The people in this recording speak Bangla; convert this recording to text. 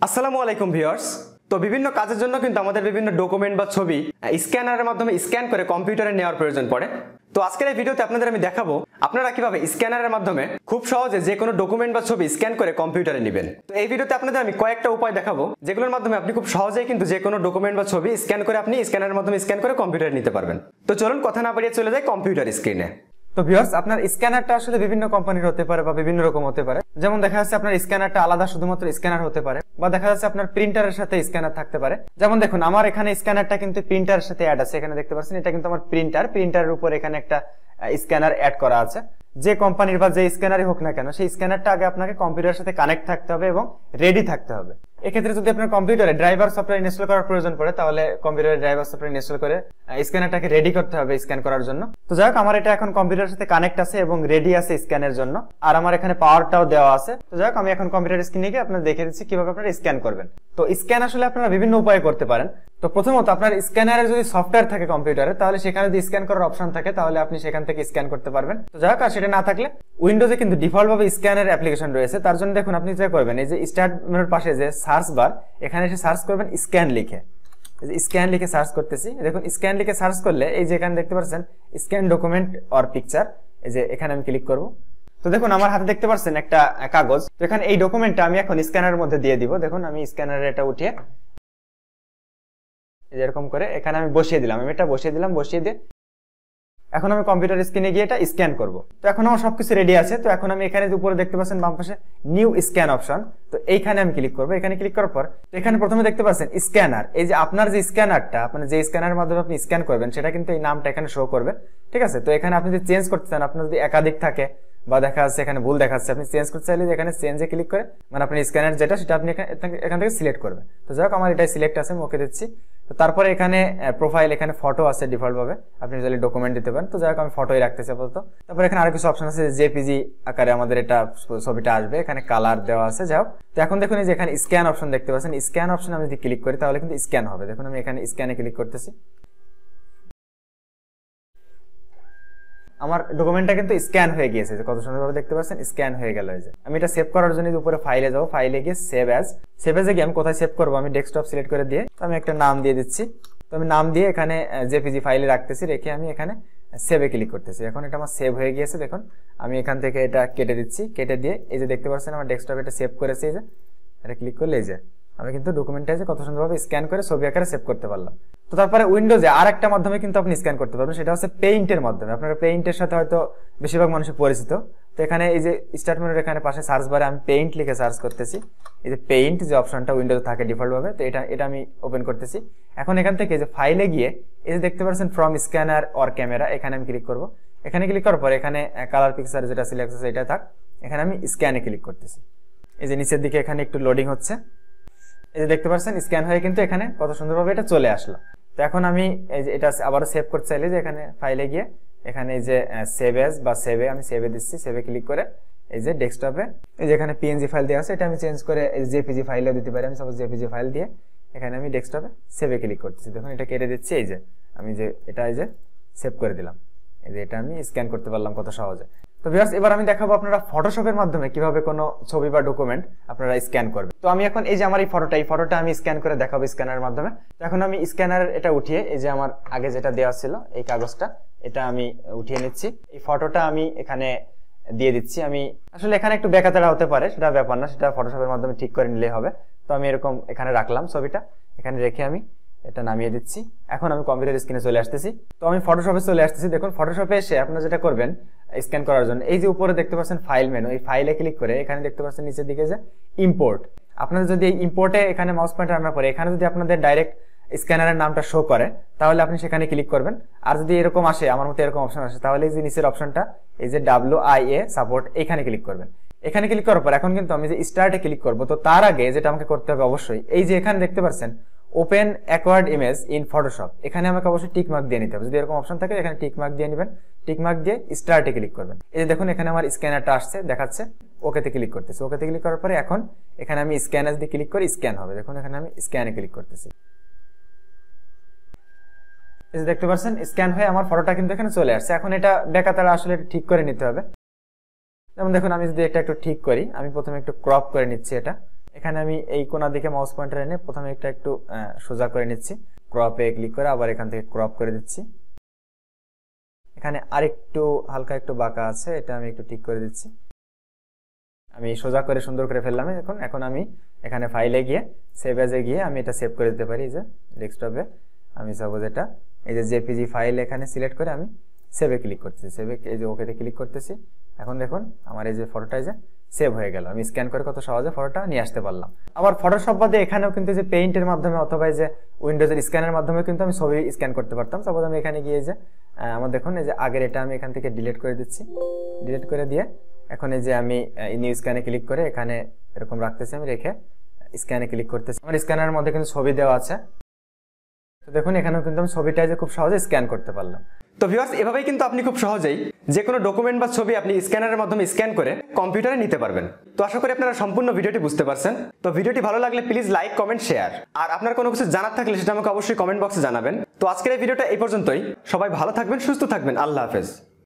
আসসালামু আলাইকুম ভিউয়ার্স। তো বিভিন্ন কাজের জন্য কিন্তু আমাদের বিভিন্ন ডকুমেন্ট বা ছবি স্ক্যানারের মাধ্যমে স্ক্যান করে কম্পিউটারে নেওয়ার প্রয়োজন পড়ে। তো আজকের এই ভিডিওতে আপনাদের আমি দেখাবো আপনারা কিভাবে স্ক্যানারের মাধ্যমে খুব সহজে যে কোনো ডকুমেন্ট বা ছবি স্ক্যান করে কম্পিউটারে নেবেন। তো এই ভিডিওতে আপনাদের আমি কয়েকটা উপায় দেখাবো যেগুলোর মাধ্যমে আপনি খুব সহজেই কিন্তু যে কোনো ডকুমেন্ট বা ছবি স্ক্যান করে আপনি স্ক্যানারের মাধ্যমে স্ক্যান করে কম্পিউটারে নিতে পারবেন। তো চলুন কথা না বাড়িয়ে চলে যাই কম্পিউটার স্ক্রিনে। তো ভিউয়ার্স, আপনার স্ক্যানারটা আসলে বিভিন্ন কোম্পানির হতে পারে বা বিভিন্ন রকম হতে পারে। যেমন দেখা যাচ্ছে আপনার স্ক্যানারটা আলাদা শুধুমাত্র স্ক্যানার হতে পারে, বা দেখা যাচ্ছে আপনার প্রিন্টারের সাথে স্ক্যানার থাকতে পারে। যেমন দেখুন, আমার এখানে স্ক্যানারটা কিন্তু প্রিন্টারের সাথে অ্যাড আছে। এখানে দেখতে পাচ্ছেন এটা কিন্তু আমার প্রিন্টারের উপর এখানে একটা স্ক্যানার অ্যাড করা আছে। যে কোম্পানির বা যে স্ক্যানারই হোক না কেন, সেই স্ক্যানারটা আগে আপনাকে কম্পিউটারের সাথে কানেক্ট থাকতে হবে এবং রেডি থাকতে হবে। এক্ষেত্রে যদি আপনার কম্পিউটারে ড্রাইভার সফটওয়্যার ইনস্টল করার প্রয়োজন পড়ে, তাহলে কম্পিউটারে ড্রাইভার সফটওয়্যার ইনস্টল করে স্ক্যানারটাকে রেডি করতে হবে স্ক্যান করার জন্য। তো যাই হোক, আমার এটা এখন কম্পিউটারের সাথে কানেক্ট আছে এবং রেডি আছে স্ক্যানের জন্য, আর আমার এখানে পাওয়ারটাও দেওয়া আছে। তো যাই হোক, আমি এখন কম্পিউটার স্ক্রিনে গিয়ে আপনাদের দেখে দিচ্ছি কিভাবে আপনারা স্ক্যান করবেন। তো স্ক্যান আসলে আপনারা বিভিন্ন উপায়ে করতে পারেন। তো প্রথমত, আপনার স্ক্যানারে যদি সফটওয়্যার থাকে কম্পিউটারে, তাহলে সেখানে যদি স্ক্যান করার অপশন থাকে তাহলে আপনি সেখান থেকে স্ক্যান করতে পারবেন। তো যাই হোক, আর সেটা না থাকলে উইন্ডোজে কিন্তু ডিফল্ট ভাবে স্ক্যানের অ্যাপ্লিকেশন রয়েছে। তার জন্য দেখুন, আপনি যা করবেন, এই যে স্টার্ট মেনুর পাশে যে সার্চ বার, এখানে এসে সার্চ করবেন স্ক্যান লিখে। স্ক্যান লিখে সার্চ করতেছি। দেখুন, স্ক্যান লিখে সার্চ করলে এই যে এখানে দেখতে পাচ্ছেন স্ক্যান ডকুমেন্ট অর পিকচার, এই যে এখানে আমি ক্লিক করব। তো দেখুন, আমার হাতে দেখতে পাচ্ছেন একটা কাগজ। তো এখানে এই ডকুমেন্টটা আমি এখন স্ক্যানারের মধ্যে দিয়ে দিব। দেখুন, আমি স্ক্যানারে এটা উঠিয়ে এরকম করে এখানে আমি বসিয়ে দিলাম। আমি এটা বসিয়ে দিলাম। বসিয়ে দিয়ে এখন আমি কম্পিউটার স্ক্রিনে গিয়ে এটা স্ক্যান করব। তো এখন আমার সবকিছু রেডি আছে। তো এখন আমি এখানে উপরে দেখতে পাচ্ছেন বাম পাশে নিউ স্ক্যান অপশন, তো এইখানে আমি ক্লিক করব। এখানে ক্লিক করার পর এখানে প্রথমে দেখতে পাচ্ছেন স্ক্যানার। এই যে আপনার যে স্ক্যানারটা, আপনার যে স্ক্যানারের মাধ্যমে আপনি স্ক্যান করবেন, সেটা কিন্তু এই নামটা এখানে শো করবে। ঠিক আছে? তো এখানে আপনি যদি চেঞ্জ করতে চান, আপনার যদি একাধিক থাকে বা দেখা যাচ্ছে এখানে ভুল দেখাচ্ছে, আপনি চেঞ্জ করতে চাইলে এখানে চেঞ্জে ক্লিক করে মানে আপনি স্ক্যানার যেটা সেটা আপনি এখান থেকে সিলেক্ট করবেন। তো যাই হোক, আমার এটাই সিলেক্ট আছে, আমি ওকে দিচ্ছি। তো তারপরে এখানে প্রোফাইল, এখানে ফটো আছে ডিফল্ট ভাবে, আপনি চাইলে ডকুমেন্ট দিতে পারেন। তো যাই হোক, আমি ফটোই রাখতেছি আপাতত। তারপরে এখানে আরো কিছু অপশন আছে, জেপিজি আকারে আমাদের এটা ছবিটা আসবে, এখানে কালার দেওয়া আছে। যাই হোক, তো এখন দেখুন এই যে এখানে স্ক্যান অপশন দেখতে পাচ্ছেন। স্ক্যান অপশন আমি যদি ক্লিক করি তাহলে কিন্তু স্ক্যান হবে। দেখুন, আমি এখানে স্ক্যানে ক্লিক করতেছি। আমার ডকুমেন্টটা কিন্তু স্ক্যান হয়ে গিয়েছে, কত সুন্দরভাবে দেখতে পাচ্ছেন স্ক্যান হয়ে গেল। এই যে আমি এটা সেভ করার জন্য উপরে ফাইলে যাবো, ফাইলে গিয়ে সেভ এজে গিয়ে আমি কোথায় সেভ করবো, আমি ডেস্কটপ সিলেক্ট করে দিয়ে আমি একটা নাম দিয়ে দিচ্ছি। তো আমি নাম দিয়ে এখানে জেপিজি ফাইলে রাখতেছি, রেখে আমি এখানে সেভে ক্লিক করতেছি। এখন এটা আমার সেভ হয়ে গিয়েছে। দেখুন, আমি এখান থেকে এটা কেটে দিচ্ছি। কেটে দিয়ে এই যে দেখতে পাচ্ছেন আমার ডেস্কটপ এটা সেভ করেছে। এই যে এটা ক্লিক করলে এই যে আমি কিন্তু ডকুমেন্টটা কত সুন্দরভাবে স্ক্যান করে ছবি আকারে সেভ করতে পারলাম। তো তারপরে উইন্ডোজে আর একটা মাধ্যমে কিন্তু আপনি স্ক্যান করতে পারবেন, সেটা হচ্ছে পেইন্টের মাধ্যমে। আপনারা পেইন্টের সাথে হয়তো বেশিরভাগ মানুষের পরিচিত। তো এখানে এই যে স্টার্ট মেনুর এখানে পাশে সার্চ বারে আমি পেইন্ট লিখে সার্চ করতেছি। এই যে পেইন্ট যে অপশনটা উইন্ডোজে থাকে ডিফল্ট ভাবে, তো এটা আমি ওপেন করতেছি। এখন এখান থেকে যে ফাইলে গিয়ে এই যে দেখতে পাচ্ছেন ফ্রম স্ক্যানার অর ক্যামেরা, এখানে আমি ক্লিক করব। এখানে ক্লিক করার পর এখানে কালার পিকচার যেটা সিলেক্ট আছে এটা থাক, এখানে আমি স্ক্যানে ক্লিক করতেছি। এই যে নিচের দিকে এখানে একটু লোডিং হচ্ছে। এই যে দেখতে পাচ্ছেন স্ক্যান হয়ে কিন্তু এখানে কত সুন্দরভাবে এটা চলে আসলো। তো এখন আমি এই যে এটা আবারও সেভ করতে চাইলে যে এখানে ফাইলে গিয়ে এখানে এই যে সেভ এজ বা সেভে আমি সেভে দিচ্ছি। সেভে ক্লিক করে এই যে ডেস্কটপে এই যে এখানে পিএনজি ফাইল দেওয়া আছে, এটা আমি চেঞ্জ করে জেপিজি ফাইলেও দিতে পারি। আমি সাপোজ জেপিজি ফাইল দিয়ে এখানে আমি ডেস্কটপে সেভে ক্লিক করতেছি। দেখুন, এটা কেটে দিচ্ছি। এই যে আমি যে এটা এই যে সেভ করে দিলাম। এই যে এটা আমি স্ক্যান করতে পারলাম কত সহজে। তো ভিউয়ার্স, এবার আমি দেখাবো আপনারা ফটোশপের মাধ্যমে কিভাবে কোনো ছবি বা ডকুমেন্ট আপনারা স্ক্যান করবেন। তো আমি এখন এই যে আমার এই ফটোটা আমি স্ক্যান করে দেখাবো স্ক্যানারের মাধ্যমে। তো এখন আমি স্ক্যানারের এটা উঠিয়ে এই যে আমার আগে যেটা দেওয়া ছিল এই কাগজটা, এটা আমি উঠিয়ে নিচ্ছি। এই ফটোটা আমি এখানে দিয়ে দিচ্ছি। আমি আসলে এখানে একটু বেকাতেড়া হতে পারে, সেটা ব্যাপার না, সেটা ফটোশপের মাধ্যমে ঠিক করে নিলেই হবে। তো আমি এরকম এখানে রাখলাম ছবিটা, এখানে রেখে আমি এটা নামিয়ে দিচ্ছি। এখন আমি কম্পিউটার স্ক্রিনে চলে আসতেছি। তো আমি ফটোশপে চলে আসতেছি। দেখুন, ফটোশপে এসে আপনারা যেটা করবেন স্ক্যান করার জন্য, এই যে উপরে দেখতে পাচ্ছেন ফাইল মেনু, এই ফাইলে ক্লিক করে এখানে দেখতে পাচ্ছেন নিচের দিকে যে ইম্পোর্ট। আপনাদের যদি এই ইম্পোর্টে এখানে মাউস পয়েন্টার আনার পরে এখানে যদি আপনাদের ডাইরেক্ট স্ক্যানারের নামটা শো করে, তাহলে আপনি সেখানে ক্লিক করবেন। আর যদি এরকম আসে, আমার মতো এরকম অপশন আসে, তাহলে এই যে নিচের অপশনটা এই যে WIA সাপোর্ট, এখানে ক্লিক করবেন। এখানে ক্লিক করার পর এখন কিন্তু আমি যে স্টার্টে ক্লিক করব। তো তার আগে যেটা আমাকে করতে হবে অবশ্যই, এই যে এখানে দেখতে পাচ্ছেন open acquired image in Photoshop, এখানে আমাকে অবশ্যই টিক মার্ক দিয়ে নিতে হবে। যদি এরকম অপশন থাকে এখানে টিক মার্ক দিয়ে নেবেন। টিক মার্ক দিয়ে স্টার্টে ক্লিক করবেন। এই যে দেখুন, এখানে আমার স্ক্যানারটা আসছে, দেখাচ্ছে। ওকেতে ক্লিক করতেছি। ওকেতে ক্লিক করার পরে এখন এখানে আমি স্ক্যানার দিয়ে ক্লিক করে স্ক্যান হবে। দেখুন, এখানে আমি স্ক্যানে ক্লিক করতেছি। এই যে দেখতে পাচ্ছেন স্ক্যান হয়ে আমার ফটোটা কিন্তু এখানে চলে আসছে। এখন এটা বেকাতারা আসলে ঠিক করে নিতে হবে। যেমন দেখুন, আমি যদি এটা একটু ঠিক করি, আমি প্রথমে একটু ক্রপ করে নিচ্ছি এটা। এখানে আমি এই কোণার দিকে মাউস পয়েন্টার এনে প্রথমে একটা একটু সোজা করে নিচ্ছি, ক্রপে ক্লিক করে আবার এখান থেকে ক্রপ করে দিচ্ছি। এখানে আরেকটু হালকা একটু বাঁকা আছে, এটা আমি একটু ঠিক করে দিচ্ছি। আমি সোজা করে সুন্দর করে ফেললাম। এখন আমি এখানে ফাইলে গিয়ে সেভ এজে গিয়ে আমি এটা সেভ করে দিতে পারি। এই যে ডেস্কটপে আমি সাপোজ এটা এই যে জেপিজি ফাইল এখানে সিলেক্ট করে আমি সেভে ক্লিক করতেছি, সেভে এই যে ওকেতে ক্লিক করতেছি। এখন দেখুন আমার এই যে ফটোটা যে সেভ হয়ে গেল, আমি স্ক্যান করে কত সহজে ফটোটা নিয়ে আসতে পারলাম। আবার ফটোশপ বাদে এখানেও কিন্তু যে পেইন্টের মাধ্যমে অথবা যে উইন্ডোজের স্ক্যানের মাধ্যমে কিন্তু আমি ছবি স্ক্যান করতে পারতাম। সাপোজ আমি এখানে গিয়ে যে আমার দেখুন এই যে আগের এটা আমি এখান থেকে ডিলিট করে দিচ্ছি, ডিলিট করে দিয়ে এখন এই যে আমি নিউ স্ক্যানে ক্লিক করে এখানে এরকম রাখতেছি, আমি রেখে স্ক্যানে ক্লিক করতেছি। আমার স্ক্যানের মধ্যে কিন্তু ছবি দেওয়া আছে, তো দেখুন এখানেও কিন্তু আমি ছবিটা যে খুব সহজে স্ক্যান করতে পারলাম। তো ভিউয়ার্স, এভাবেই কিন্তু আপনি খুব সহজেই যে কোনো ডকুমেন্ট বা ছবি আপনি স্ক্যানারের মাধ্যমে স্ক্যান করে কম্পিউটারে নিতে পারবেন। তো আশা করি আপনারা সম্পূর্ণ ভিডিওটি বুঝতে পারছেন। তো ভিডিওটি ভালো লাগলে প্লিজ লাইক, কমেন্ট, শেয়ার। আর আপনার কোনো কিছু জানার থাকলে সেটা আমাকে অবশ্যই কমেন্ট বক্সে জানাবেন। তো আজকের এই ভিডিওটা এই পর্যন্তই। সবাই ভালো থাকবেন, সুস্থ থাকবেন। আল্লাহ হাফেজ।